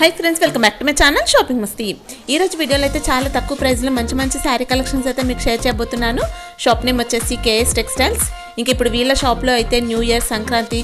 High friends welcome back to my channel shopping Masti. ఈ రోజు వీడియోలో అయితే చాలా తక్కువ ప్రైస్ లో మంచి సారీ కలెక్షన్స్ అయితే మీకు షేర్ చేయబోతున్నాను। షాప్ నేమ్ వచ్చేసి కేఎస్ టెక్స్టైల్స్। ఇంక ఇప్పుడు వీళ్ళ షాప్ లో అయితే న్యూ ఇయర్ సంక్రాంతి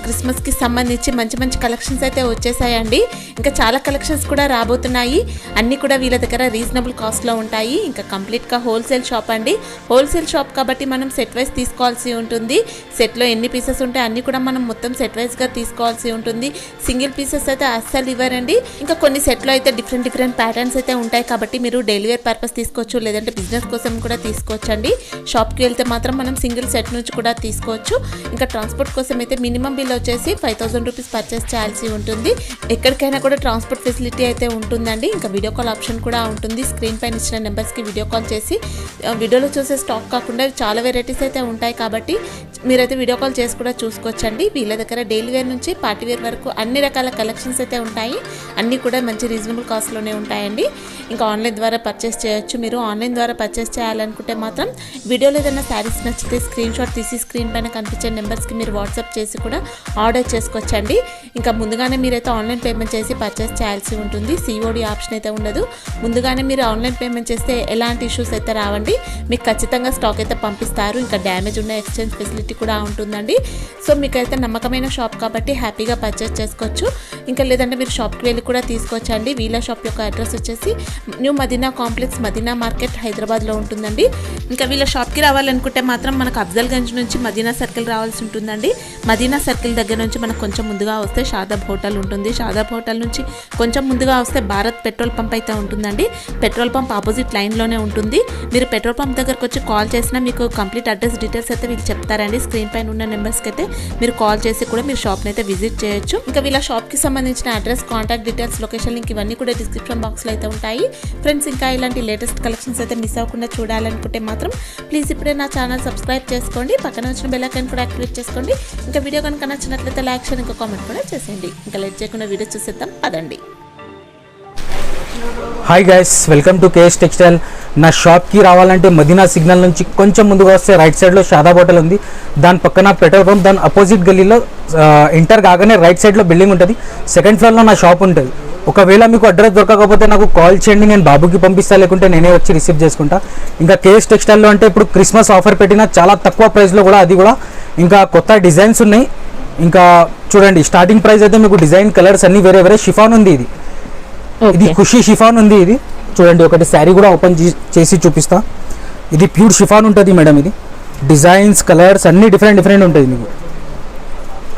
క్రిస్మస్ కి సంబంధించి మంచి కలెక్షన్స్ అయితే వచ్చేసాయండి। ఇంకా చాలా కలెక్షన్స్ కూడా రాబోతున్నాయి। అన్ని కూడా వీళ్ళ దగ్గర రీజనబుల్ కాస్ట్ లో ఉంటాయి। ఇంకా కంప్లీట్ గా హోల్సేల్ షాప్ అండి। హోల్సేల్ షాప్ కాబట్టి మనం సెట్ వైస్ తీసుకోవాల్సి ఉంటుంది। సెట్ లో ఎన్ని పీసెస్ ఉంటాయి అన్ని కూడా మనం మొత్తం సెట్ వైస్ గా తీసుకోవాల్సి ఉంటుంది। సింగిల్ పీసెస్ అయితే అస్సలు ఇవ్వరండి। ఇంకా కొన్ని సెట్ లో అయితే డిఫరెంట్ ప్యాటర్న్స్ అయితే ఉంటాయి కాబట్టి మీరు డైలీ వేర్ పర్పస్ తీసుకోవచ్చు, లేదంటే బిజినెస్ కోసం కూడా తీసుకోవచ్చండి। షాప్ కి వెళ్తే మాత్రం మనం సింగిల్ సెట్ నుంచి కూడా తీసుకోవచ్చు। ఇంకా ట్రాన్స్పోర్ట్ కోసం అయితే మినిమం బిల్ వచ్చేసి 5000 రూపీస్ పర్చేస్ చేయాల్సి ఉంటుంది। ఎక్కడికైనా కూడా ట్రాన్స్పోర్ట్ ఫెసిలిటీ అయితే ఉంటుందండి। ఇంకా వీడియో కాల్ ఆప్షన్ కూడా ఉంటుంది। స్క్రీన్ పైన ఇచ్చిన నెంబర్స్ కి వీడియో కాల్ చేసి వీడియోలో చూసే స్టాక్ కాకుండా చాలా వెరైటీస్ అయితే ఉంటాయి కాబట్టి మీరైతే వీడియో కాల్ చేసి కూడా చూసుకోవచ్చండి। వీళ్ళ దగ్గర డైలీ వేర్ నుంచి పార్టీ వేర్ వరకు అన్ని రకాల కలెక్షన్స్ అయితే ఉంటాయి। అన్నీ కూడా మంచి రీజనబుల్ కాస్ట్లోనే ఉంటాయండి। ఇంకా ఆన్లైన్ ద్వారా పర్చేస్ చేయొచ్చు। మీరు ఆన్లైన్ ద్వారా పర్చేస్ చేయాలనుకుంటే మాత్రం వీడియోలో ఏదైనా శారీస్ నచ్చితే స్క్రీన్ షాట్ తీసి స్క్రీన్ పైన కనిపించే నెంబర్స్కి మీరు వాట్సాప్ చేసి కూడా ఆర్డర్ చేసుకోవచ్చండి। ఇంకా ముందుగానే మీరైతే ఆన్లైన్ పేమెంట్ చేసి పర్చేస్ చేయాల్సి ఉంటుంది। సిఓడి ఆప్షన్ అయితే ఉండదు। ముందుగానే మీరు ఆన్లైన్ పేమెంట్ చేస్తే ఎలాంటి ఇష్యూస్ అయితే రావండి। మీకు ఖచ్చితంగా స్టాక్ అయితే పంపిస్తారు। ఇంకా డ్యామేజ్ ఉన్న ఎక్స్చేంజ్ ఫెసిలిటీ కూడా ఉంటుందండి। సో మీకైతే నమ్మకమైన షాప్ కాబట్టి హ్యాపీగా పర్చేస్ చేసుకోవచ్చు। ఇంకా లేదంటే మీరు షాప్కి వెళ్ళి కూడా తీసుకోవచ్చండి। వీళ్ళ షాప్ యొక్క అడ్రస్ వచ్చేసి new Madina complex, Madina market, హైదరాబాద్లో ఉంటుందండి। ఇంకా వీళ్ళ షాప్కి రావాలనుకుంటే మాత్రం మనకు అఫ్జల్గంజ్ నుంచి మదీనా సర్కిల్ రావాల్సి ఉంటుందండి। మదీనా సర్కిల్ దగ్గర నుంచి మనకు కొంచెం ముందుగా వస్తే షాదాబ్ హోటల్ ఉంటుంది। షాదాబ్ హోటల్ నుంచి కొంచెం ముందుగా వస్తే భారత్ పెట్రోల్ పంప్ అయితే ఉంటుందండి। పెట్రోల్ పంప్ ఆపోజిట్ లైన్లోనే ఉంటుంది। మీరు పెట్రోల్ పంప్ దగ్గరకు వచ్చి కాల్ చేసినా మీకు కంప్లీట్ అడ్రస్ డీటెయిల్స్ అయితే వీళ్ళు చెప్తారండి। స్క్రీన్ పైన ఉన్న నెంబర్స్కి అయితే మీరు కాల్ చేసి కూడా మీరు షాప్ని అయితే విజిట్ చేయొచ్చు। ఇంకా వీళ్ళ షాప్కి సంబంధించిన address, contact details, location link ఇవన్నీ కూడా డిస్క్రిప్షన్ బాక్స్లో అయితే ఉంటాయి ఫ్రెండ్స్। ఇంకా ఇలాంటి లేటెస్ట్ కలెక్షన్స్ అయితే మిస్ అవ్వకుండా చూడాలనుకుంటే మాత్రం ప్లీజ్ ఇప్పుడే నా ఛానల్ సబ్స్క్రైబ్ చేసుకోండి, పక్కన వచ్చిన బెల్ ఐకాన్ కూడా యాక్టివేట్ చేసుకోండి। ఇంకా వీడియో కనుక నచ్చినట్లయితే లైక్ షేర్ ఇంకా కామెంట్ కూడా చేసేయండి। ఇంకా లేట్ చేయకుండా వీడియో చూసేద్దాం పదండి। Hi guys, welcome to KS textile. నా షాప్కి రావాలంటే మదీనా సిగ్నల్ నుంచి కొంచెం ముందుగా వస్తే రైట్ సైడ్లో షాదాబ్ హోటల్ ఉంది, దాని పక్కన పెట్రోల్ పంప్, దాని అపోజిట్ గల్లీలో ఎంటర్ కాగానే రైట్ సైడ్లో బిల్డింగ్ ఉంటుంది, సెకండ్ ఫ్లోర్లో నా షాప్ ఉంటుంది। ఒకవేళ మీకు అడ్రస్ దొరకకపోతే నాకు కాల్ చేయండి, నేను బాబుకి పంపిస్తా, లేకుంటే నేనే వచ్చి రిసీవ్ చేసుకుంటా। ఇంకా కేఎస్ టెక్స్టైల్లో అంటే ఇప్పుడు క్రిస్మస్ ఆఫర్ పెట్టిన చాలా తక్కువ ప్రైస్లో కూడా, అది కూడా ఇంకా కొత్త డిజైన్స్ ఉన్నాయి। ఇంకా చూడండి, స్టార్టింగ్ ప్రైస్ అయితే మీకు డిజైన్ కలర్స్ అన్ని వేరే షిఫాన్ ఉంది, ఇది ఖుషీ షిఫాన్ ఉంది। ఇది చూడండి, ఒకటి శారీ కూడా ఓపెన్ చేసి చూపిస్తా। ఇది ప్యూర్ షిఫాన్ ఉంటుంది మేడం। ఇది డిజైన్స్ కలర్స్ అన్ని డిఫరెంట్ ఉంటుంది మీకు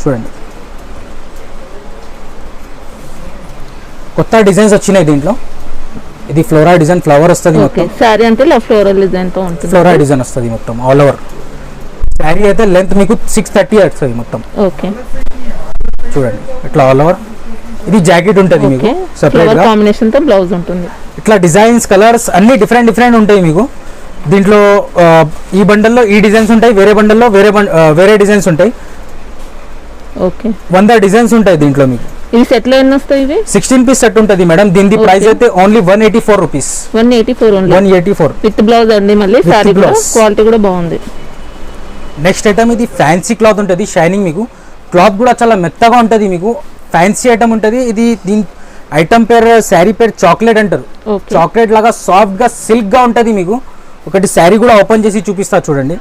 చూడండి। కొత్త డిజైన్స్ వచ్చినాయి దీంట్లో। ఇది ఫ్లోరా డిజైన్, ఫ్లవర్ వస్తుంది మొత్తం సారీ అంటే ఫ్లోరల్ డిజైన్ తో ఉంటుంది। ఫ్లోరా డిజైన్ వస్తుంది మొత్తం ఆల్ ఓవర్ శారీ అయితే లెంత్ మీకు 630 వస్తుంది మొత్తం। ఓకే చూడండి ఇట్లా ఆల్ ఓవర్। ఇది జాకెట్ ఉంటుంది మీకు సెపరేట్ గా, కాంబినేషన్ తో బ్లౌజ్ ఉంటుంది। ఇట్లా డిజైన్స్ కలర్స్ అన్ని డిఫరెంట్ ఉంటాయి మీకు దీంట్లో। ఈ బండల్లో ఈ డిజైన్స్ ఉంటాయి, వేరే బండల్లో వేరే డిజైన్స్ ఉంటాయి। ఓకే 100 డిజైన్స్ ఉంటాయి దీంట్లో మీకు। ఈ సెట్ లో ఎన్ని వస్తాయి? ఇవి 16 పీస్ సెట్ ఉంటుంది మేడం। దీని ప్రైస్ అయితే ఓన్లీ 184 రూపీస్। 184 విత్ బ్లౌజ్ అండి, మళ్ళీ సారీ క్వాలిటీ కూడా బాగుంది। నెక్స్ట్ ఐటమ్ ఇది ఫ్యాన్సీ క్లాత్ ఉంటుంది, షైనింగ్ మీకు క్లాత్ కూడా చాలా మెత్తగా ఉంటుంది మీకు, ఫ్యాన్సీ ఐటమ్ ఉంటుంది ఇది। దీని ఐటమ్ పేరు, శారీ పేరు చాక్లెట్ అంటారు। చాక్లెట్ లాగా సాఫ్ట్ గా సిల్క్ గా ఉంటుంది మీకు। ఒకటి శారీ కూడా ఓపెన్ చేసి చూపిస్తా చూడండి।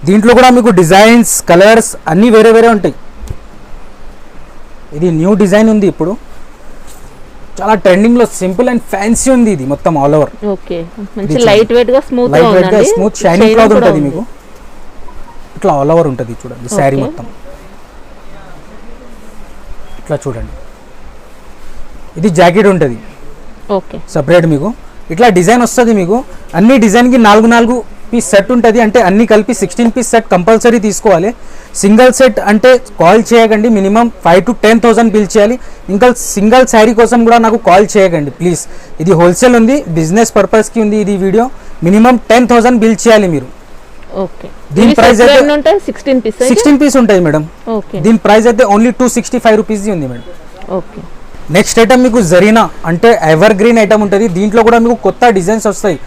దీంట్లో కూడా మీకు డిజైన్స్ కలర్స్ అన్ని వేరే ఉంటాయి। ఇది న్యూ డిజైన్ ఉంది ఇప్పుడు, చాలా ట్రెండింగ్ లో, సింపుల్ అండ్ ఫ్యాన్సీ ఉంది ఇది మొత్తం ఆల్ ఓవర్। లైట్ వెయిట్ గా స్మూత్ షైనింగ్ క్లాత్ ఉంటుంది మీకు, ఇట్లా ఆల్ ఓవర్ ఉంటుంది చూడండి శారీ మొత్తం ఇట్లా చూడండి। ఇది జాకెట్ ఉంటుంది సపరేట్ మీకు, ఇట్లా డిజైన్ వస్తుంది మీకు। అన్ని డిజైన్కి 4 పీస్ సెట్ ఉంటుంది, అంటే అన్ని కలిపి 16 పీస్ సెట్ కంపల్సరీ తీసుకోవాలి। సింగిల్ సెట్ అంటే కాల్ చేయకండి, మినిమం 5 to 10,000 బిల్ చేయాలి। ఇంకా సింగిల్ శారీ కోసం కూడా నాకు కాల్ చేయకండి ప్లీజ్। ఇది హోల్సేల్ ఉంది, బిజినెస్ పర్పస్కి ఉంది ఇది వీడియో। మినిమం 10,000 బిల్ చేయాలి మీరు। దీని ప్రైస్ అయితే 16 పీస్ ఉంటాయి మేడం। దీని ప్రైస్ అయితే ఓన్లీ 265 రూపీస్ ఉంది మేడం। నెక్స్ట్ ఐటమ్ మీకు జరీనా అంటే ఎవర్ గ్రీన్ ఐటమ్ ఉంటుంది, దీంట్లో కూడా మీకు కొత్త డిజైన్స్ వస్తాయి।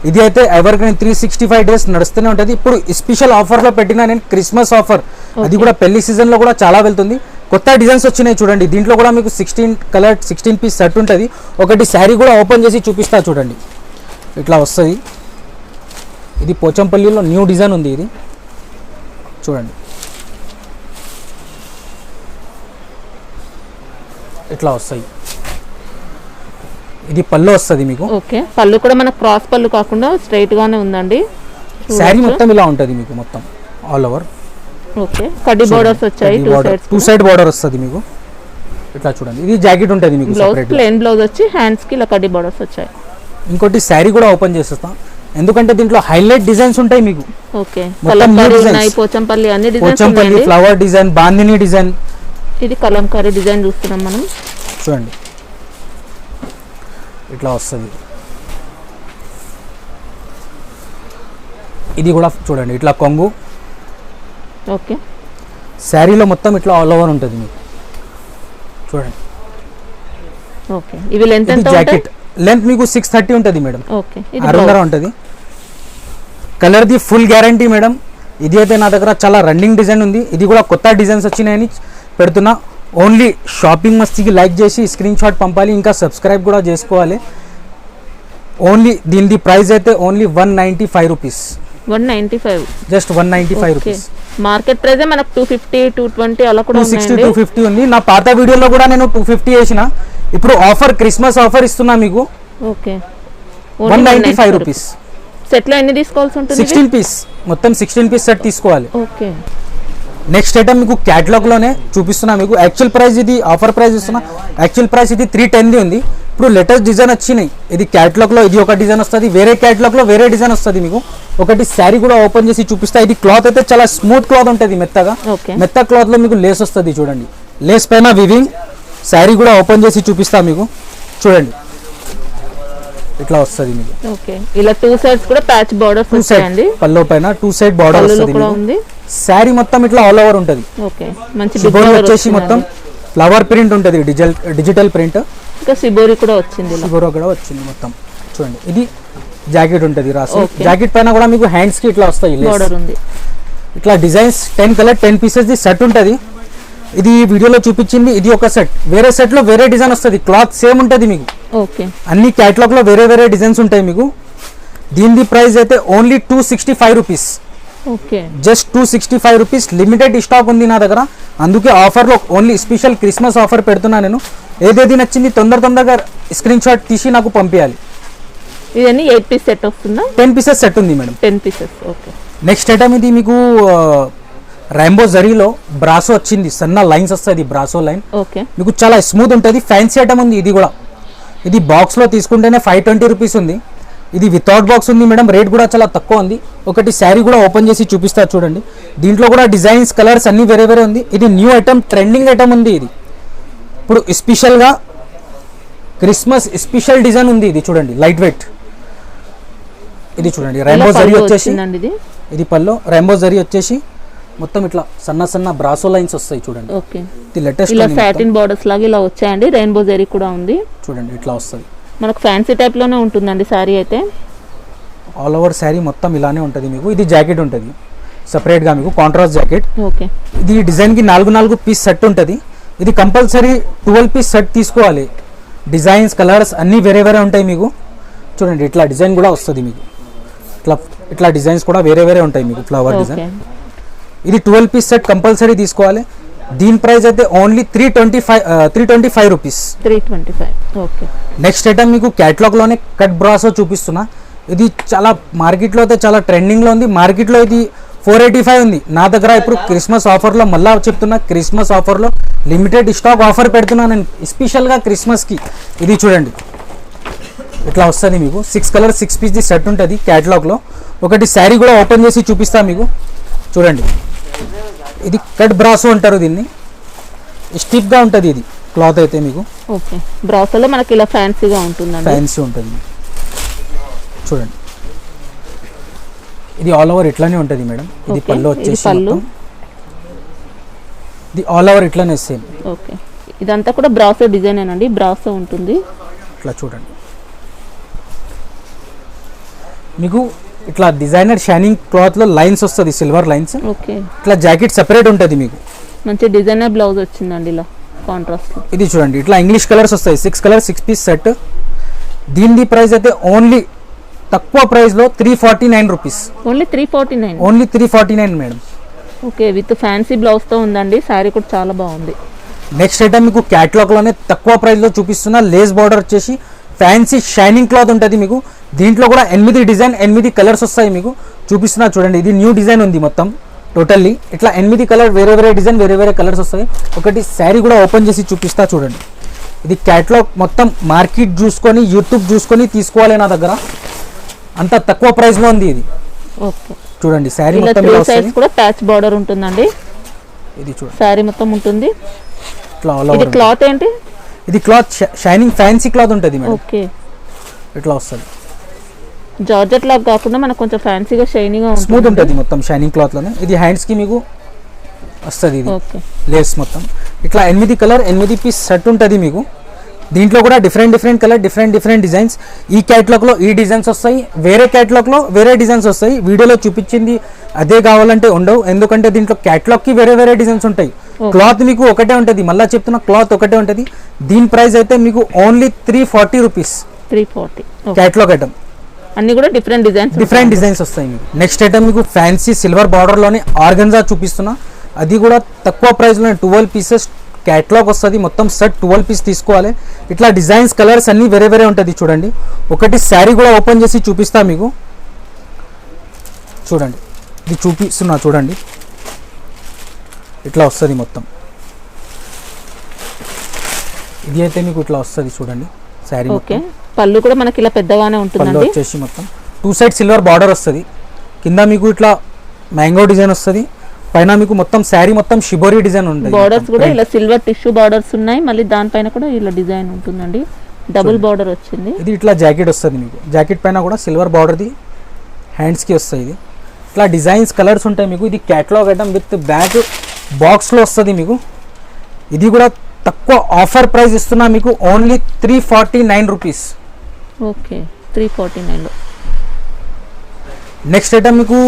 ఇది అయితే ఎవర్ గ్రీన్ 365 డేస్ నడుస్తూనే ఉంటుంది। ఇప్పుడు స్పెషల్ ఆఫర్లో పెట్టిన నేను క్రిస్మస్ ఆఫర్, అది కూడా పెళ్లి సీజన్లో కూడా చాలా వెళ్తుంది। కొత్త డిజైన్స్ వచ్చినాయి చూడండి. దీంట్లో కూడా మీకు 16 పీస్ సెట్ ఉంటుంది. ఒకటి శారీ కూడా ఓపెన్ చేసి చూపిస్తా చూడండి. ఇట్లా వస్తుంది. ఇది పోచంపల్లిలో న్యూ డిజైన్ ఉంది. ఇది చూడండి, ఇట్లా వస్తాయి. ఇది పళ్ళు వస్తుంది మీకు. ఓకే, పళ్ళు కూడా మనకు క్రాస్ పళ్ళు కాకుండా స్ట్రైట్ గానే ఉందండి. శారీ మొత్తం ఇలా ఉంటుంది మీకు, మొత్తం ఆల్ ఓవర్. ఓకే, కడ్డీ బోర్డర్స్ వచ్చాయి. టూ సైడ్ బోర్డర్ వస్తుంది మీకు. ఇట్లా చూడండి, ఇది జాకెట్ ఉంటుంది మీకు. బ్లౌజ్ ప్లెయిన్ బ్లౌజ్ వచ్చి హ్యాండ్స్ కి ఇలా కడ్డీ బోర్డర్స్ వచ్చాయి. ఇంకోటి శారీ కూడా ఓపెన్ చేసేస్తాం, ఎందుకంటే దీంట్లో హైలైట్ డిజైన్స్ ఉంటాయి మీకు. ఓకే, కలంకారీ, పోచంపల్లి అన్ని designs, Pochampally flower design, Bandhani design. ఇది కలంకారీ డిజైన్ చూస్తున్నాం మనం. చూడండి, ఇట్లా వస్తుంది. ఇది కూడా చూడండి, ఇట్లా కొంగు. ఓకే, శారీలో మొత్తం ఇట్లా ఆల్ ఓవర్ ఉంటుంది మీకు. చూడండి, ఓకే. ఇవి లెంత్ ఎంత జాకెట్ లెంత్ మీకు 630 ఉంటుంది మేడం. ఓకే, 6.5 ఉంటుంది. Colour the full guarantee madam. ఇది అయితే నా దగ్గర చాలా రన్నింగ్ డిజైన్ ఉంది. ఇది కూడా కొత్త డిజైన్స్ వచ్చినాయని పెడుతున్నా. ఓన్లీ షాపింగ్ మస్తీకి లైక్ చేసి స్క్రీన్ షాట్ పంపాలి, ఇంకా సబ్స్క్రైబ్ కూడా చేసుకోవాలి. ఓన్లీ దీని ప్రైస్ అయితే only 195 rupees. 195, just 195 rupees. Market price మనకు 250, 220 అలా కూడా 260, 250 ఉంది. నా పాత వీడియోలో కూడా నేను 250 వేసిన. ఇప్పుడు ఆఫర్, క్రిస్మస్ ఆఫర్ ఇస్తున్నా మీకు. Okay, 195 rupees. సెట్ లో ఎన్ని తీసుకోవాల్సి ఉంటుంది? 16 పీస్, మొత్తం 16 పీస్ సెట్ తీసుకోవాలి. ఓకే. నెక్స్ట్ ఐటమ్ మీకు క్యాటలాగ్ లోనే చూపిస్తున్నా మీకు. యాక్చువల్ ప్రైస్ ఇది ఆఫర్ ప్రైస్ ఇస్తున్నా. యాక్చువల్ ప్రైస్ ఇది 310 ఉంది. ఇప్పుడు లేటెస్ట్ డిజైన్ వచ్చినాయి. ఇది క్యాటలాగ్ లో ఇది ఒక డిజైన్ వస్తుంది, వేరే క్యాటలాగ్ లో వేరే డిజైన్ వస్తుంది మీకు. ఒకటి శారీ కూడా ఓపెన్ చేసి చూపిస్తా. ఇది క్లాత్ అయితే చాలా స్మూత్ క్లాత్ ఉంటుంది, మెత్తగా. మెత్త క్లాత్ లో మీకు లేస్ వస్తుంది చూడండి. లేస్ పైన వివింగ్. శారీ కూడా ఓపెన్ చేసి చూపిస్తా మీకు. చూడండి, ఇట్లా వస్తుంది మీకు. ఓకే, ఇలా 2 సైడ్స్ కూడా ప్యాచ్ బోర్డర్స్ వస్తాయండి. పల్లో పైన 2 సైడ్ బోర్డర్ వస్తుంది. శారీ మొత్తం ఇట్లా ఆల్ ఓవర్ ఉంటుంది. ఓకే, మంచి డిజైన్ వచ్చేసి మొత్తం ఫ్లవర్ ప్రింట్ ఉంటుంది, డిజిటల్ ప్రింట్. ఇంకా సిబోరి కూడా వచ్చింది. సిబోరి కూడా వచ్చింది మొత్తం. చూడండి, ఇది జాకెట్ ఉంటుంది రాసి. జాకెట్ పైన కూడా మీకు హ్యాండ్స్ కి ఇట్లా వస్తాయి బోర్డర్ ఉంది. ఇట్లా designs 10 colour 10 pieces the set ఉంటుంది. ఇది వీడియోలో చూపించింది ఇది ఒక సెట్. వేరే సెట్ లో వేరే డిజైన్ వస్తుంది, క్లాత్ సేమ్ ఉంటుంది మీకు. ఓకే, అన్ని క్యాటలాగ్ లో వేరే వేరే డిజైన్స్ ఉంటాయి మీకు. దీని ప్రైస్ అయితే only 265 rupees. Okay, just 265 rupees. Limited stock ఉంది నా దగ్గర, అందుకే ఆఫర్లో ఓన్లీ స్పెషల్ క్రిస్మస్ ఆఫర్ పెడుతున్నా నేను. ఏదేది నచ్చింది తొందరగా స్క్రీన్ షాట్ తీసి నాకు పంపించాలి. ఇదన్నీ 8 పీస్ సెట్ వస్తుందా? 10 పీసెస్ సెట్ ఉంది madam. 10 pieces. Okay. Next item ఇది మీకు రాంబో జరీలో బ్రాసో వచ్చింది. సన్న లైన్స్ వస్తుంది, బ్రాసో లైన్. ఓకే, మీకు చాలా స్మూత్ ఉంటుంది. ఫ్యాన్సీ ఐటమ్ ఉంది ఇది కూడా. ఇది బాక్స్ లో తీసుకుంటేనే 520 రూపీస్ ఉంది. ఇది వితౌట్ బాక్స్ ఉంది మేడం. రేట్ కూడా చాలా తక్కువ ఉంది. ఒకటి శారీ కూడా ఓపెన్ చేసి చూపిస్తా చూడండి. దీంట్లో కూడా డిజైన్స్, కలర్స్ అన్ని వేరే వేరే ఉంది. ఇది న్యూ ఐటమ్, ట్రెండింగ్ ఐటమ్ ఉంది. ఇది ఇప్పుడు స్పెషల్గా క్రిస్మస్ స్పెషల్ డిజైన్ ఉంది. ఇది చూడండి, లైట్ వెయిట్. ఇది చూడండి, రెయిన్బో జరీ వచ్చేసి ఇది పల్లో. రెయిన్బో జరీ వచ్చేసి మొత్తం ఇట్లా సన్న బ్రాసో లైన్స్ వస్తాయి చూడండి. ఓకే, ఇది లేటెస్ట్ ఇలా సాటిన్ బోర్డర్స్ లాగా ఇలా వచ్చాయండి. రెయిన్బో జరీ కూడా ఉంది చూడండి, ఇట్లా వస్తుంది. మనకు ఫ్యాన్సీ టైప్ లోనే ఉంటుందండి సారీ అయితే. ఆల్ ఓవర్ శారీ మొత్తం ఇలానే ఉంటుంది మీకు. ఇది జాకెట్ ఉంటుంది సపరేట్ గా మీకు, కాంట్రాస్ట్ జాకెట్. ఓకే, ఇది డిజైన్ కి 4 పీస్ సెట్ ఉంటుంది. ఇది కంపల్సరీ 12 పీస్ సెట్ తీసుకోవాలి. డిజైన్స్, కలర్స్ అన్నీ వేరే వేరే ఉంటాయి మీకు. చూడండి, ఇట్లా డిజైన్ కూడా వస్తుంది మీకు. ఇట్లా డిజైన్స్ కూడా వేరే వేరే ఉంటాయి మీకు, ఫ్లవర్ డిజైన్. ఇది 12 పీస్ సెట్ కంపల్సరీ తీసుకోవాలి. దీని ప్రైస్ అయితే only 325 rupees. 325. Okay. Next item మీకు క్యాటలాగ్ లోనే కట్ బ్రాసో చూపిస్తున్నా. ఇది చాలా మార్కెట్లో అయితే చాలా ట్రెండింగ్లో ఉంది. మార్కెట్లో ఇది 485 ఉంది. నా దగ్గర ఇప్పుడు క్రిస్మస్ ఆఫర్లో మళ్ళీ చెప్తున్నా, క్రిస్మస్ ఆఫర్లో లిమిటెడ్ స్టాక్ ఆఫర్ పెడుతున్నా నేను స్పెషల్గా క్రిస్మస్కి. ఇది చూడండి, ఇట్లా వస్తుంది మీకు. 6 కలర్ 6 పీస్ ది సెట్ ఉంటుంది క్యాటలాగ్లో. ఒకటి శారీ కూడా ఓపెన్ చేసి చూపిస్తా మీకు. చూడండి, ఇది కట్ బ్రాసో అంటారు దీన్ని. స్టిఫ్గా ఉంటుంది ఇది క్లాత్ అయితే మీకు. ఓకే, బ్రాసోలో మనకి ఇలా ఫ్యాన్సీగా ఉంటుంది. ఫ్యాన్సీ ఉంటుంది చూడండి. ఇది ఆల్ ఓవర్ ఇట్లానే ఉంటుంది మేడం. ఇది పళ్ళు వచ్చేసి మొత్తం ఇది ఆల్ ఓవర్ ఇట్లానే సేమ్. ఓకే, ఇదంతా కూడా బ్రాసో డిజైన్ ఏనండి. బ్రాసో ఉంటుంది ఇట్లా చూడండి. మీకు ఇట్లా డిజైనర్ షైనింగ్ క్లాత్ లో లైన్స్ వస్తుంది, సిల్వర్ లైన్స్. ఓకే, ఇట్లా జాకెట్ సెపరేట్ ఉంటుంది మీకు. మంచి డిజైనర్ బ్లౌజ్ వచ్చిందండి ఇలా కాంట్రాస్ట్. ఇది చూడండి ఇట్లా ఇంగ్లీష్ కలర్స్ వస్తాయి, 6 కలర్ 6 పీస్ సెట్. దీని ప్రైస్ అయితే ఓన్లీ తక్కువ ప్రైస్లో 349 rupees. Only 349. Only 349 madam. Okay, with fancy బ్లౌజ్తో ఉందండి. శారీ కూడా చాలా బాగుంది. నెక్స్ట్ ఐటమ్ మీకు క్యాటలాగ్లోనే తక్కువ ప్రైస్లో చూపిస్తున్న లేస్ బార్డర్ వచ్చేసి ఫ్యాన్సీ షైనింగ్ క్లాత్ ఉంటుంది మీకు. దీంట్లో కూడా 8 డిజైన్ 8 కలర్స్ వస్తాయి మీకు. చూపిస్తున్నా చూడండి, ఇది న్యూ డిజైన్ ఉంది మొత్తం టోటల్లీ. ఇట్లా 8 కలర్ వేరే వేరే డిజైన్ వేరే వేరే కలర్స్ వస్తాయి. ఒకటి శారీ కూడా ఓపెన్ చేసి చూపిస్తా చూడండి. ఇది క్యాటలాగ్ మొత్తం మార్కెట్ చూసుకొని యూట్యూబ్ చూసుకొని తీసుకోవాలి నా దగ్గర, అంత తక్కువ ప్రైస్లో ఉంది ఇది. ఓకే చూడండి శారీ ఇలా మొత్తం 3 సైడ్స్ కూడా ప్యాచ్ బార్డర్ ఉంటుందండి. ఇది చూడండి శారీ మొత్తం ఉంటుంది. ఇట్లా ఇది క్లాత్ ఏంటి? ఇది క్లాత్ షైనింగ్ ఫ్యాన్సీ క్లాత్ ఉంటుంది మేడం. ఓకే, ఇట్లా వస్తుంది. జార్జెట్ లాగా కాకుండా మనకు కొంచెం ఫ్యాన్సీగా షైనింగ్ గా స్మూత్ ఉంటుంది మొత్తం షైనింగ్ క్లాత్ లోనే. ఇది హ్యాండ్స్ కి మీకు వస్తుంది ఇది లేస్ మొత్తం. ఇట్లా 8 కలర్ 8 పీస్ సెట్ ఉంటుంది మీకు. దీంట్లో కూడా డిఫరెంట్ కలర్ డిఫరెంట్ డిజైన్స్. ఈ క్యాటలాగ్ లో ఈ డిజైన్స్ వస్తాయి, వేరే క్యాటలాగ్ లో వేరే డిజైన్స్ వస్తాయి. వీడియోలో చూపించింది అదే కావాలంటే ఉండవు, ఎందుకంటే దీంట్లో క్యాటలాగ్ కి వేరే వేరే డిజైన్స్ ఉంటాయి. క్లాత్ మీకు ఒకటే ఉంటుంది, మళ్ళీ చెప్తున్నా క్లాత్ ఒకటే ఉంటుంది. దీని ప్రైస్ అయితే మీకు ఓన్లీ 340 రూపీస్. 340 క్యాటలాగ్ ఐటమ్ అన్ని కూడా డిఫరెంట్ డిజైన్స్ వస్తాయి మీకు. నెక్స్ట్ ఐటమ్ మీకు ఫ్యాన్సీ సిల్వర్ బార్డర్ లోనే ఆర్గన్జా చూపిస్తున్నా. అది కూడా తక్కువ ప్రైస్ లోనే 12 పీసెస్ క్యాటలాగ్ వస్తుంది మొత్తం సెట్. 12 పీస్ తీసుకోవాలి. ఇట్లా డిజైన్స్ కలర్స్ అన్ని వేరే వేరే ఉంటుంది చూడండి. ఒకటి శారీ కూడా ఓపెన్ చేసి చూపిస్తా మీకు. చూడండి ఇది చూపిస్తున్నా చూడండి, ఇట్లా వస్తుంది మొత్తం. ఇది అయితే మీకు ఇట్లా వస్తుంది చూడండి శారీ. ఓకే, పళ్ళు కూడా మనకి ఇలా పెద్దగానే ఉంటుంది. పళ్ళు వచ్చేసి మొత్తం 2 సైడ్ సిల్వర్ బార్డర్ వస్తుంది. కింద మీకు ఇట్లా మ్యాంగో డిజైన్ వస్తుంది. పైన మీకు మొత్తం శారీ మొత్తం షిబోరి డిజైన్ ఉంటుంది. బార్డర్స్ కూడా ఇలా సిల్వర్ టిష్యూ బార్డర్స్ ఉన్నాయి. మళ్ళీ దానిపైన కూడా ఇలా డిజైన్ ఉంటుందండి. డబుల్ బార్డర్ వచ్చింది. ఇది ఇట్లా జాకెట్ వస్తుంది మీకు. జాకెట్ పైన కూడా సిల్వర్ బార్డర్ది హ్యాండ్స్కి వస్తాయి. ఇది ఇట్లా డిజైన్స్ కలర్స్ ఉంటాయి మీకు. ఇది క్యాటలాగ్ ఐటమ్ విత్ బ్యాగ్ బాక్స్లో వస్తుంది మీకు. ఇది కూడా తక్కువ ఆఫర్ ప్రైస్ ఇస్తున్నా మీకు ఓన్లీ 349 రూపీస్. ఓకే, 349లో. నెక్స్ట్ ఐటమ్ మీకు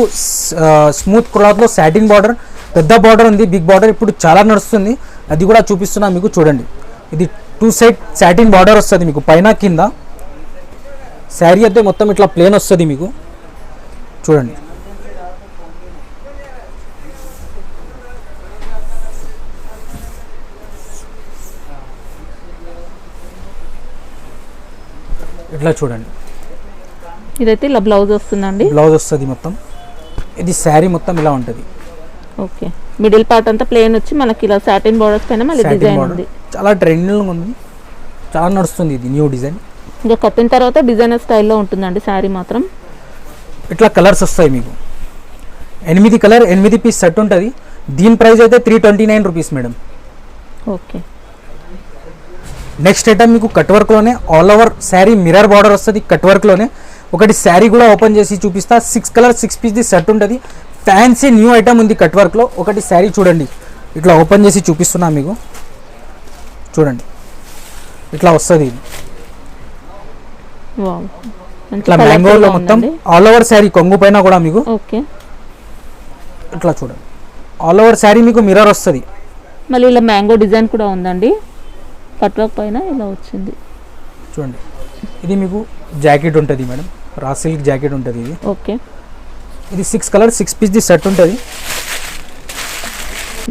స్మూత్ క్లాత్లో సాటిన్ బార్డర్, పెద్ద బార్డర్ ఉంది, బిగ్ బార్డర్ ఇప్పుడు చాలా నడుస్తుంది. అది కూడా చూపిస్తున్నా మీకు. చూడండి ఇది 2 సైడ్ సాటిన్ బార్డర్ వస్తుంది మీకు పైన కింద. శారీ అయితే మొత్తం ఇట్లా ప్లేన్ వస్తుంది మీకు. చూడండి ఇట్లా చూడండి. ఇదైతే ఇలా బ్లౌజ్ వస్తుందండి. బ్లౌజ్ వస్తుంది మొత్తం. ఇది శారీ మొత్తం ఇలా ఉంటుంది. ఓకే, మిడిల్ పార్ట్ అంతా ప్లేన్ వచ్చి మనకి ఇలా సాటిన్ బార్డర్స్ పైన మళ్ళీ డిజైన్ ఉంది. చాలా ట్రెండింగ్ ఉంది, చాలా నడుస్తుంది ఇది న్యూ డిజైన్. ఇంకా కట్టిన తర్వాత డిజైనర్ స్టైల్లో ఉంటుందండి శారీ మాత్రం. ఇట్లా కలర్స్ వస్తాయి మీకు. 8 కలర్ 8 పీస్ సెట్ ఉంటుంది. దీని ప్రైస్ అయితే 329 rupees madam. Okay, next item మీకు కట్ వర్క్లోనే all over sari mirror border వస్తుంది కట్ వర్క్లోనే. ఒకటి శారీ కూడా ఓపెన్ చేసి చూపిస్తా. 6 కలర్ 6 పీస్ది సెట్ ఉంటుంది. ఫ్యాన్సీ న్యూ ఐటమ్ ఉంది కట్ వర్క్లో. ఒకటి శారీ చూడండి, ఇట్లా ఓపెన్ చేసి చూపిస్తున్నా మీకు. చూడండి ఇట్లా వస్తుంది. ఇట్లా మ్యాంగోలో మొత్తం ఆల్ ఓవర్ శారీ కొంగు పైన కూడా మీకు. ఓకే, ఇట్లా చూడండి ఆల్ ఓవర్ శారీ మీకు మిర్రర్ వస్తుంది. మళ్ళీ ఇలా మ్యాంగో డిజైన్ కూడా ఉందండి కట్ వర్క్ పైన ఇలా వచ్చింది. చూడండి ఇది మీకు జాకెట్ ఉంటుంది మేడం, రా సిల్క్ జాకెట్ ఉంటుంది ఇది. ఓకే, ఇది 6 కలర్ 6 పీస్ది సెట్ ఉంటుంది.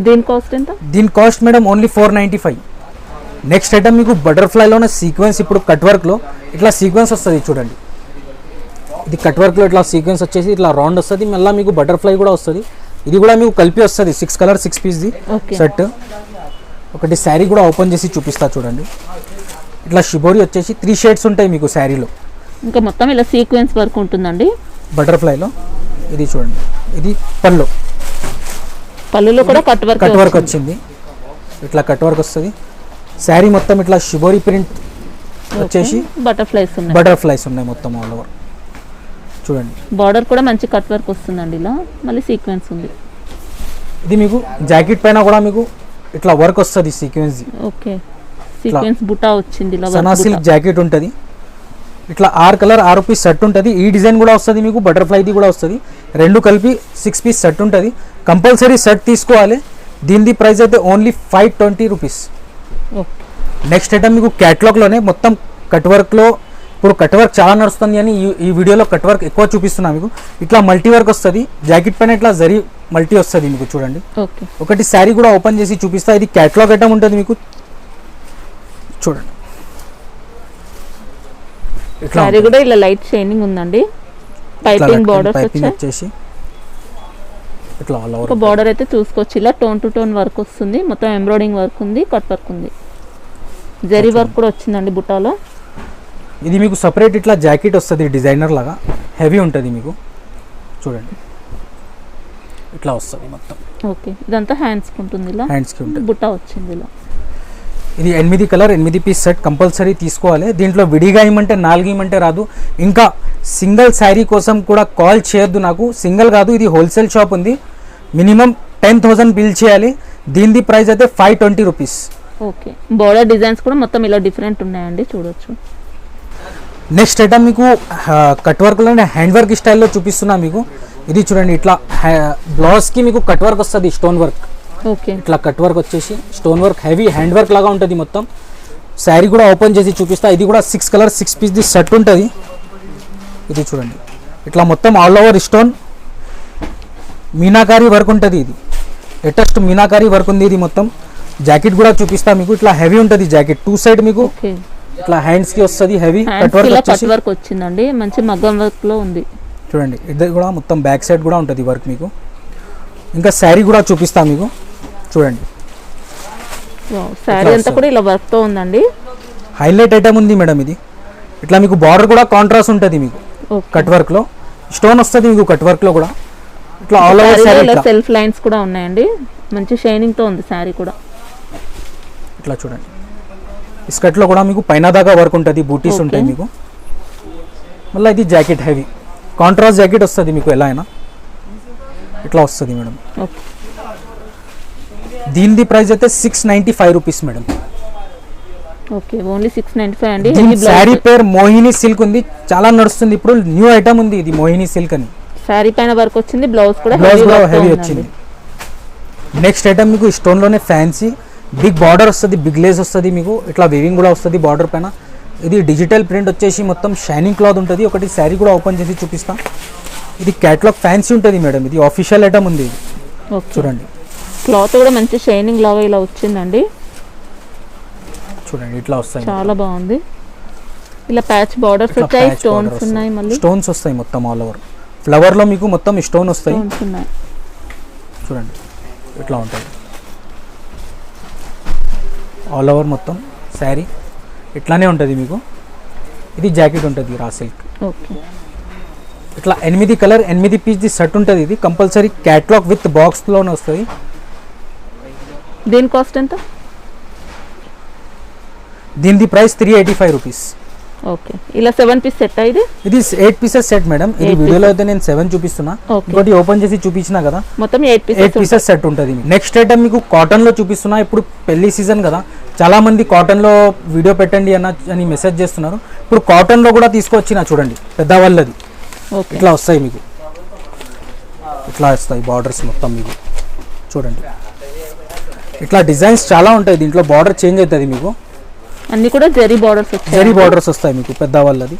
దీని కాస్ట్ ఎంత? దీని cost madam only 495. Next item మీకు బటర్ఫ్లైలోనే సీక్వెన్స్. ఇప్పుడు కట్ వర్క్లో ఇట్లా సీక్వెన్స్ వస్తుంది చూడండి. ఇది కట్ వర్క్లో ఇట్లా సీక్వెన్స్ వచ్చేసి ఇట్లా రౌండ్ వస్తుంది. మళ్ళీ మీకు బటర్ఫ్లై కూడా వస్తుంది. ఇది కూడా మీకు కలిపి వస్తుంది 6 కలర్ 6 పీస్ది సెట్. ఒకటి శారీ కూడా ఓపెన్ చేసి చూపిస్తా చూడండి. ఇట్లా షిబోరి వచ్చేసి 3 షేడ్స్ ఉంటాయి మీకు శారీలో. ఇంకా మొత్తం ఇలా సీక్వెన్స్ వర్క్ ఉంటుందండి బటర్ఫ్లైలో. ఇది చూడండి ఇది పళ్ళులో కూడా కట్ వర్క్ వచ్చింది. ఇట్లా కట్ వర్క్ వస్తుంది. శారీ మొత్తం ఇట్లా షిబోరి ప్రింట్ వచ్చేసి బటర్ఫ్లైస్ ఉన్నాయి మొత్తం ఆల్ ఓవర్. చూడండి బార్డర్ కూడా మంచి కట్ వర్క్ వస్తుందండి. ఇలా మళ్ళీ సీక్వెన్స్ ఉంది. ఇది మీకు జాకెట్ పైన కూడా మీకు ఇట్లా వర్క్ వస్తుంది సీక్వెన్స్. ఓకే, సీక్వెన్స్ బుటా వచ్చింది. ఇలా సనా సిల్క్ జాకెట్ ఉంటుంది. ఇట్లా 6 కలర్ 6 పీస్ సెట్ ఉంటుంది. ఈ డిజైన్ కూడా వస్తుంది మీకు, బటర్ఫ్లైది కూడా వస్తుంది. రెండు కలిపి 6 పీస్ సెట్ ఉంటుంది. కంపల్సరీ సెట్ తీసుకోవాలి. దీని ప్రైస్ అయితే only 520 rupees. Okay. Next item మీకు క్యాటలాగ్లోనే మొత్తం కట్ వర్క్లో, ఇప్పుడు కట్ వర్క్ చాలా నడుస్తుంది అని ఈ వీడియోలో కట్ వర్క్ ఎక్కువ చూపిస్తున్నా మీకు. ఇట్లా మల్టీ వర్క్ వస్తుంది, జాకెట్ పైన ఇట్లా జరీ మల్టీ వస్తుంది మీకు. చూడండి, ఓకే. ఒకటి శారీ కూడా ఓపెన్ చేసి చూపిస్తా. ఇది క్యాటలాగ్ ఐటమ్ ఉంటుంది మీకు. చూడండి, ఇట్లా శారీ కూడా ఇలా లైట్ షైనింగ్ ఉందండి. పైపింగ్ బోర్డర్స్ వచ్చేసి ఇట్లా ఆల్ ఓవర్ ఒక బోర్డర్ అయితే చూసుకోవచ్చు. ఇలా టోన్ టు టోన్ వర్క్ వస్తుంది, మొత్తం ఎంబ్రాయిడింగ్ వర్క్ ఉంది, కట్ వర్క్ ఉంది, జరీ వర్క్ కూడా వచ్చిందండి బుటాలో. ఇది మీకు సపరేట్ ఇట్లా జాకెట్ వస్తుంది, డిజైనర్ లాగా హెవీ ఉంటుంది మీకు. చూడండి, ఇట్లా వస్తుంది మొత్తం. ఓకే. ఇదంతా హ్యాండ్స్కి ఉంటుంది, ఇలా హ్యాండ్స్కి ఉంటుంది, బుట్టా వచ్చింది ఇలా. ఇది 8 కలర్ 8 పీస్ సెట్ కంపల్సరీ తీసుకోవాలి. దీంట్లో విడిగా ఇమ్మంటే 4 ఇమ్మంటే రాదు. ఇంకా సింగిల్ శారీ కోసం కూడా కాల్ చేయొద్దు నాకు. సింగిల్ కాదు, ఇది హోల్సేల్ షాప్ ఉంది. మినిమం 10,000 బిల్ చేయాలి. దీని ప్రైస్ అయితే 520 రూపీస్. ఓకే. బోర్డర్ డిజైన్స్ కూడా మొత్తం ఇలా డిఫరెంట్ ఉన్నాయండి, చూడొచ్చు. నెక్స్ట్ ఐటమ్ మీకు కట్ వర్క్లోనే హ్యాండ్ వర్క్ స్టైల్లో చూపిస్తున్నా మీకు. ఇది చూడండి, ఇట్లా బ్లౌజ్కి మీకు కట్ వర్క్ వస్తుంది, స్టోన్ వర్క్. ఓకే. ఇట్లా కట్ వర్క్ వచ్చేసి stone work heavy hand work లాగా ఉంటుంది మొత్తం. శారీ కూడా ఓపెన్ చేసి చూపిస్తా. ఇది కూడా 6 కలర్ 6 పీస్ ది సెట్ ఉంటుంది. ఇది చూడండి, ఇట్లా మొత్తం all over stone meenakari work ఉంటుంది. ఇది లేటెస్ట్ మీనాకారి వర్క్ ఉంది. ఇది మొత్తం జాకెట్ కూడా చూపిస్తా మీకు. ఇట్లా హెవీ ఉంటుంది జాకెట్, 2 సైడ్ మీకు ఇట్లా హ్యాండ్స్ కి వస్తుంది హెవీ కట్ వర్క్ వచ్చిందండి, మంచి మగ్గం వర్క్ లో ఉంది. చూడండి, ఇది కూడా మొత్తం బ్యాక్ సైడ్ కూడా ఉంటుంది వర్క్ మీకు. ఇంకా శారీ కూడా చూపిస్తా మీకు. చూడండి, శారీ అంతా కూడా ఇలా వర్క్ తో ఉందండి. హైలైట్ ఐటమ్ ఉంది మేడం ఇది. ఇట్లా మీకు బార్డర్ కూడా కాంట్రాస్ట్ ఉంటుంది మీకు. కట్ వర్క్ లో స్టోన్ వస్తుంది మీకు. కట్ వర్క్ లో కూడా ఇట్లా ఆల్ ఓవర్ శారీ ఇలా సెల్ఫ్ లైన్స్ కూడా ఉన్నాయండి, మంచి షైనింగ్ తో ఉంది శారీ కూడా. ఇట్లా చూడండి, స్కర్ట్ లో కూడా మీకు పైన దాకా వర్క్ ఉంటుంది, బూటీస్ ఉంటాయి మీకు. మళ్ళీ ఇది జాకెట్ హెవీ కాంట్రాస్ట్ జాకెట్ వస్తుంది మీకు. ఎలా అయినా ఇట్లా వస్తుంది మేడం. దీని ప్రైస్ అయితే 695 రూపీస్ మేడం. ఓకే, ఓన్లీ 695 అండి. శారీ పేరు మోహిని సిల్క్ ఉంది, చాలా నడుస్తుంది ఇప్పుడు. న్యూ ఐటమ్ ఉంది ఇది మోహిని సిల్క్ అని. శారీ పైన వర్క్ వచ్చింది, బ్లౌజ్ కూడా హెవీ వచ్చింది. నెక్స్ట్ ఐటమ్ మీకు స్టోన్ లోనే ఫ్యాన్సీ బిగ్ బార్డర్ వస్తుంది, బిగ్ లేస్ వస్తుంది మీకు. ఇట్లా వీవింగ్ కూడా వస్తుంది బార్డర్ పైన. ఇది డిజిటల్ ప్రింట్ వచ్చేసి మొత్తం షైనింగ్ క్లాత్ ఉంటుంది. ఒకటి శారీ కూడా ఓపెన్ చేసి చూపిస్తాం. ఇది క్యాటలాగ్ ఫ్యాన్సీ ఉంటుంది మేడం. ఇది ఆఫీషియల్ ఐటమ్ ఉంది. చూడండి, క్లాత్ కూడా మంచి షైనింగ్ లాగా ఇలా వచ్చిందండి. చూడండి, ఇట్లా వస్తాయి, చాలా బాగుంది. ఇలా ప్యాచ్ బార్డర్స్ వచ్చాయి, స్టోన్స్ ఉన్నాయి, మళ్ళీ స్టోన్స్ వస్తాయి మొత్తం ఆల్ ఓవర్. ఫ్లవర్ లో మీకు మొత్తం స్టోన్ వస్తాయి. చూడండి, ఇట్లా ఉంటుంది ఆల్ ఓవర్ మొత్తం శారీ ఇట్లానే ఉంటుంది మీకు. ఇది జాకెట్ ఉంటుంది రా సిల్క్. ఓకే. ఇట్లా 8 కలర్ 8 పీస్ ది సెట్ ఉంటుంది. ఇది కంపల్సరీ క్యాటలాగ్ విత్ బాక్స్ లోనే వస్తుంది. దీని కాస్ట్ ఎంత? దీని ప్రైస్ 385 రూపీస్. ఓకే. ఇలా 7 పీస్ సెట్ ఇది 8 పీసెస్ సెట్ మేడం. ఇది వీడియోలో అయితే నేను 7 చూపిస్తున్నా, ఇంకోటి ఓపెన్ చేసి చూపించినా కదా. మొత్తం 8 పీసెస్ సెట్ ఉంటుంది. నెక్స్ట్ ఐటమ్ మీకు కాటన్ లో చూపిస్తున్నా. ఇప్పుడు పెళ్లి సీజన్ కదా, చాలా మంది కాటన్ లో వీడియో పెట్టండి అని మెసేజ్ చేస్తున్నారు. ఇప్పుడు కాటన్ లో కూడా తీసుకొచ్చిన చూడండి, పెద్దవాళ్ళది. ఇట్లా వస్తాయి మీకు, ఇట్లా వస్తాయి బార్డర్స్ మొత్తం మీకు. చూడండి, ఇట్లా డిజైన్స్ చాలా ఉంటాయి దీంట్లో. బార్డర్ చేంజ్ అవుతుంది మీకు. అన్ని కూడా జరీ బార్డర్స్ వస్తాయి, జరీ బార్డర్స్ వస్తాయి మీకు పెద్దవాళ్ళది.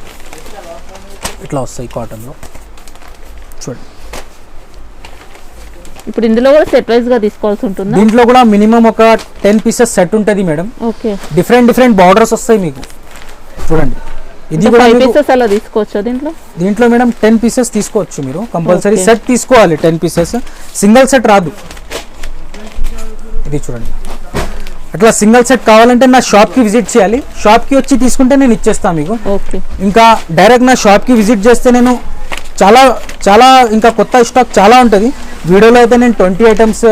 ఇట్లా వస్తాయి కాటన్ లో. చూడండి, ఇప్పుడు ఇందులో కూడా సెట్ వైజ్ గా తీసుకోవాల్సి ఉంటుంది. దీంట్లో కూడా మినిమం ఒక 10 పీసెస్ సెట్ ఉంటుంది మేడం. ఓకే. డిఫరెంట్ బార్డర్స్ వస్తాయి మీకు. చూడండి, ఇది కూడా 5 పీసెస్ అలా తీసుకోవచ్చు దీంట్లో మేడం 10 పీసెస్ తీసుకోవచ్చు మీరు. కంపల్సరీ సెట్ తీసుకోవాలి 10 పీసెస్, సింగిల్ సెట్ రాదు. ఇది చూడండి, అట్లా సింగిల్ సెట్ కావాలంటే నా షాప్కి విజిట్ చేయాలి. షాప్కి వచ్చి తీసుకుంటే నేను ఇచ్చేస్తాను మీకు. ఇంకా డైరెక్ట్ నా షాప్కి విజిట్ చేస్తే నేను చాలా ఇంకా కొత్త స్టాక్ చాలా ఉంటుంది. వీడియోలో అయితే నేను 20 ఐటమ్స్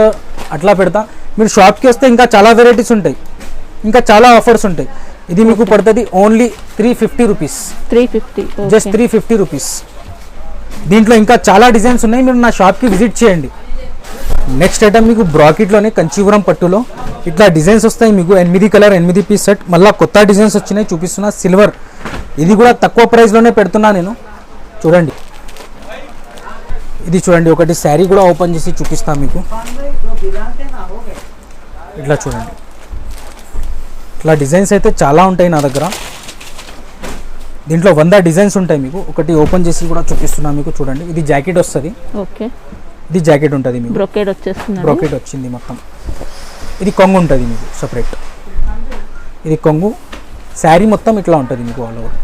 అట్లా పెడతా. మీరు షాప్కి వస్తే ఇంకా చాలా వెరైటీస్ ఉంటాయి, ఇంకా చాలా ఆఫర్స్ ఉంటాయి. ఇది మీకు పడుతుంది ఓన్లీ 350 రూపీస్. 350, just 350 rupees. దీంట్లో ఇంకా చాలా డిజైన్స్ ఉన్నాయి, మీరు నా షాప్కి విజిట్ చేయండి. నెక్స్ట్ ఐటమ్ మీకు బ్రాకెట్లోనే కంచీపురం పట్టులో ఇట్లా డిజైన్స్ వస్తాయి మీకు. 8 కలర్ 8 పీస్ సెట్. మళ్ళీ కొత్త డిజైన్స్ వచ్చినాయి చూపిస్తున్నా. సిల్వర్, ఇది కూడా తక్కువ ప్రైస్లోనే పెడుతున్నా నేను. చూడండి, ఇది చూడండి, ఒకటి శారీ కూడా ఓపెన్ చేసి చూపిస్తాను మీకు. ఇట్లా చూడండి, ఇట్లా డిజైన్స్ అయితే చాలా ఉంటాయి నా దగ్గర. దీంట్లో 100 డిజైన్స్ ఉంటాయి మీకు. ఒకటి ఓపెన్ చేసి కూడా చూపిస్తున్నా మీకు, చూడండి. ఇది జాకెట్ వస్తుంది. ఓకే, ఇది జాకెట్ ఉంటుంది మీకు, బ్రోకెడ్ వచ్చేస్తుంది. బ్రోకెట్ వచ్చింది మొత్తం. ఇది కొంగు ఉంటుంది మీకు సపరేట్. ఇది కొంగు. శారీ మొత్తం ఇట్లా ఉంటుంది మీకు ఆల్ ఓవర్.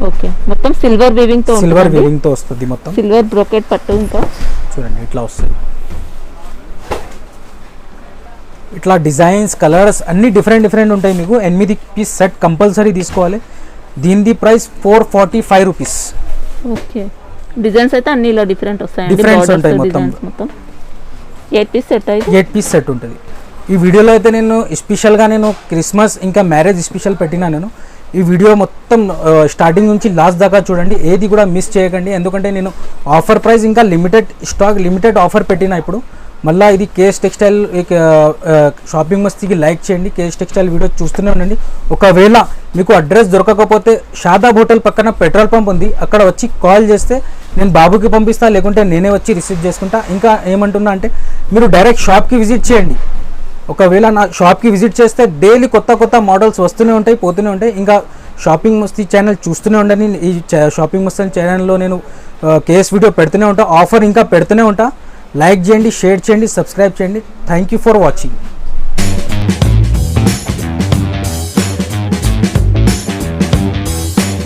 ఓకే, మొత్తం సిల్వర్ వీవింగ్ తో, సిల్వర్ వీవింగ్ తో వస్తుంది మొత్తం. సిల్వర్ బ్రోకెడ్ పట్టు. ఇంకా చూడండి ఇట్లా వస్తుంది. ఇట్లా డిజైన్స్, కలర్స్ అన్ని డిఫరెంట్ ఉంటాయి మీకు. 8 పీస్ సెట్ కంపల్సరీ తీసుకోవాలి. దీని ప్రైస్ 445 రూపీస్. ఓకే, డిజైన్స్ అయితే అన్ని ఇలా డిఫరెంట్ వస్తాయి. డిఫరెంట్స్ ఉంటాయి మొత్తం. 8 పీస్ సెట్ అయితే 8 పీస్ సెట్ ఉంటుంది. ఈ వీడియోలో అయితే నేను స్పెషల్గా నేను క్రిస్మస్ ఇంకా మ్యారేజ్ స్పెషల్ పెట్టినా. నేను ఈ వీడియో మొత్తం స్టార్టింగ్ నుంచి లాస్ట్ దాకా చూడండి, ఏది కూడా మిస్ చేయకండి. ఎందుకంటే నేను ఆఫర్ ప్రైస్ ఇంకా లిమిటెడ్ స్టాక్, లిమిటెడ్ ఆఫర్ పెట్టినా ఇప్పుడు. మళ్ళీ ఇది కేఎస్ టెక్స్టైల్ షాపింగ్ మస్తీకి లైక్ చేయండి. కేఎస్ టెక్స్టైల్ వీడియో చూస్తూనే ఉండండి. ఒకవేళ మీకు అడ్రస్ దొరకకపోతే షాదాబ్ హోటల్ పక్కన పెట్రోల్ పంప్ ఉంది, అక్కడ వచ్చి కాల్ చేస్తే నేను బాబుకి పంపిస్తా, లేకుంటే నేనే వచ్చి రిసీవ్ చేసుకుంటా. ఇంకా ఏమంటున్నా అంటే మీరు డైరెక్ట్ షాప్కి విజిట్ చేయండి. ఒకవేళ నా షాప్కి విజిట్ చేస్తే డైలీ కొత్త మోడల్స్ వస్తూనే ఉంటాయి, పోతూనే ఉంటాయి. ఇంకా షాపింగ్ మస్తీ ఛానల్ చూస్తూనే ఉండండి. ఈ షాపింగ్ మస్తీ ఛానల్లో నేను కేఎస్ వీడియో పెడుతూనే ఉంటా, ఆఫర్ ఇంకా పెడుతూనే ఉంటా. లైక్ చేయండి, షేర్ చేయండి, సబ్స్క్రైబ్ చేయండి. Thank you for watching.